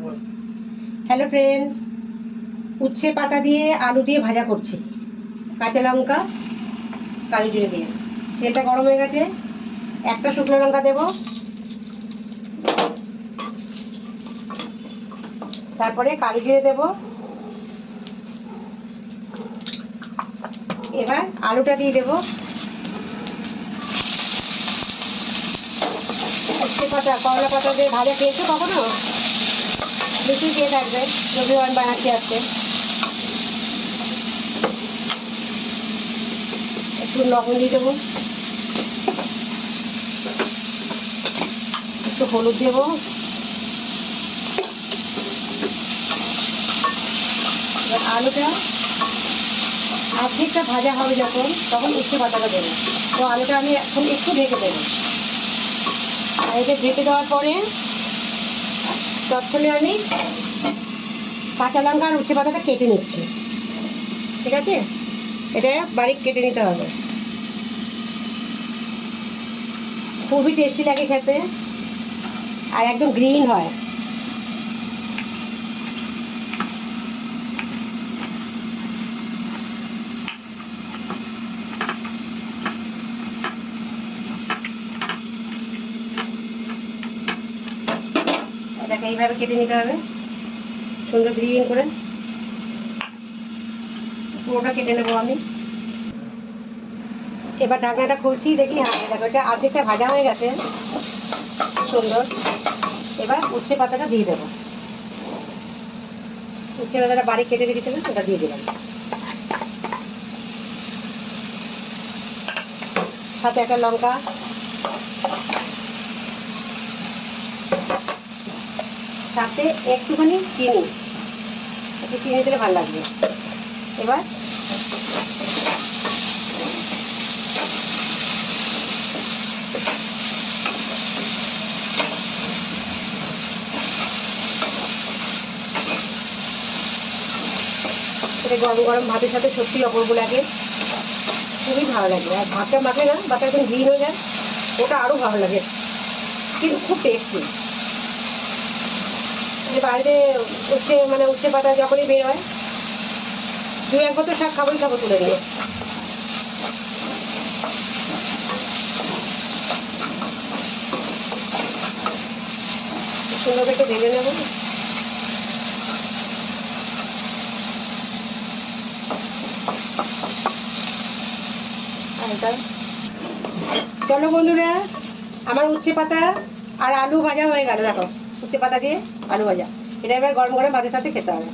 Hello friend, উচ্ছে পাতা দিয়ে আলু দিয়ে ভাজা করছি। কাঁচা লঙ্কা কালো জিরে দিয়ে। তেলটা গরম হয়ে গেছে, একটা শুকনো লঙ্কা দেব, তারপরে কালো জিরে দেব। এবার আলুটা দিয়ে দেব। উচ্ছে পাতা করলা পাতা দিয়ে ভাজা খেয়েছো কখনো? বেশি খেয়ে থাকবে, রবিবার বানাচ্ছি আজকে। একটু লবণ দিয়ে দেবো, একটু হলুদ দেবো, আলুটা অর্ধেকটা ভাজা হবে যখন, তখন উচ্ছে পাতাটা দেবো। তো আলুটা আমি এখন একটু ঢেকে দেবো। আর এটা ঢেকে দেওয়ার পরে তৎক্ষণে আমি কাঁচা লঙ্কা আর উচ্ছে পাতাটা কেটে নিচ্ছি। ঠিক আছে, এটা বারিক কেটে নিতে হবে। খুবই টেস্টি লাগে খেতে, আর একদম গ্রিন হয়। এটাকে এইভাবে কেটে নিতে হবে, সুন্দর গ্রিন করে পুরোটা কেটে নেবো আমি। এবার ঢাকনাটা খুলছি, দেখি হ্যাঁ দেখো এটা অর্ধেকটা ভাজা হয়ে গেছে সুন্দর। এবার উচ্ছে পাতাটা দিয়ে দেবো। উচ্ছে পাতাটা বাড়ি কেটে রেখেছিলাম, ওটা দিয়ে দিলাম। সাথে একটা লঙ্কা, সাথে একটুখানি চিনি, একটু চিনি দিলে ভালো লাগবে। এবার এটা গরম গরম ভাতের সাথে সত্যি অপূর্ব লাগে, খুবই ভালো লাগে। আর ভাতটা মাখলে না, ভাতটা একদম গ্রিন হয়ে যায়, ওটা আরও ভালো লাগে, কিন্তু খুব টেস্টি। বাড়িতে উচ্ছে পাতা যখনই বের হয়, দু এক বছর শাক খাবোই খাবো তুলে নিয়ে। সুন্দর একটু ভেজে নেবো। চলো বন্ধুরা, আমার উচ্ছে পাতা আর আলু ভাজা হয়ে গেল। দেখো, উচ্ছে পাতা দিয়ে আলু ভাজা, এটা এবার গরম গরম ভাতের সাথে খেতে হবে।